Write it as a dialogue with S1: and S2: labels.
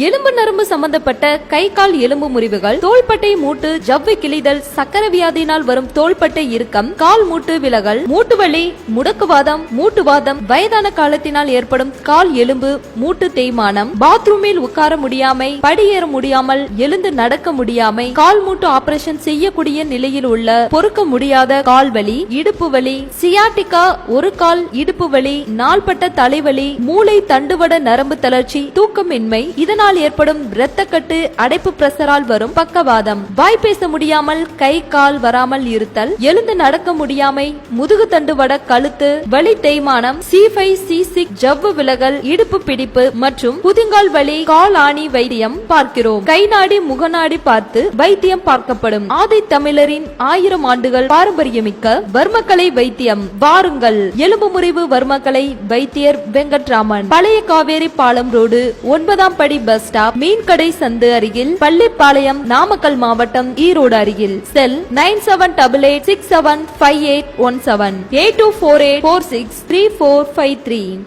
S1: எலும்பு நரம்பு சம்பந்தப்பட்ட கை கால் எலும்பு முறிவுகள், தோள்பட்டை மூட்டு ஜவ்வு கிழிதல், சக்கர வியாதியினால் வரும் தோள்பட்டை இறுக்கம், கால் மூட்டு விலகல், மூட்டு வலி, முடக்குவாதம், மூட்டுவாதம், வயதான காலத்தினால் ஏற்படும் கால் எலும்பு மூட்டு தேய்மானம், பாத்ரூமில் உட்கார முடியாமை, படியேற முடியாமல் எழுந்து நடக்க முடியாமை, கால் மூட்டு ஆபரேஷன் செய்யக்கூடிய நிலையில் உள்ள பொறுக்க முடியாத கால் வலி, இடுப்பு வலி, சியாட்டிகா, ஒரு கால் இடுப்பு வலி, நாள்பட்ட தலைவலி, மூளை தண்டுவட நரம்பு தளர்ச்சி, தூக்கமின்மை, இதனால் ஏற்படும் இரத்தக்கட்டு, அடைப்பு பிரசரால் வரும் பக்கவாதம், வாய் பேச முடியாமல் கை கால் வராமல் இருத்தல், எழுந்து நடக்க முடியாமை, முதுகு தண்டுவட கழுத்து வலி தேய்மானம், C5 C6 ஜவ்வு விலகல், இடுப்பு பிடிப்பு மற்றும் புதுங்கால் வலி, கால் ஆணி வைத்தியம் பார்க்கிறோம். கை நாடி முகநாடி பார்த்து வைத்தியம் பார்க்கப்படும். ஆதி தமிழரின் 1000 ஆண்டுகள் பாரம்பரியமிக்க வர்மக்கலை வைத்தியம். வாருங்கள். எலும்பு முறிவு வர்மக்கலை வைத்தியர் வெங்கட்ராமன், பழைய காவேரி பாலம் ரோடு, 9ஆம் படி பஸ் ஸ்டாப், மீன்கடை சந்து அருகில், பள்ளிப்பாளையம், நாமக்கல் மாவட்டம், ஈரோடு அருகில். செல் 9788675817 8248463453.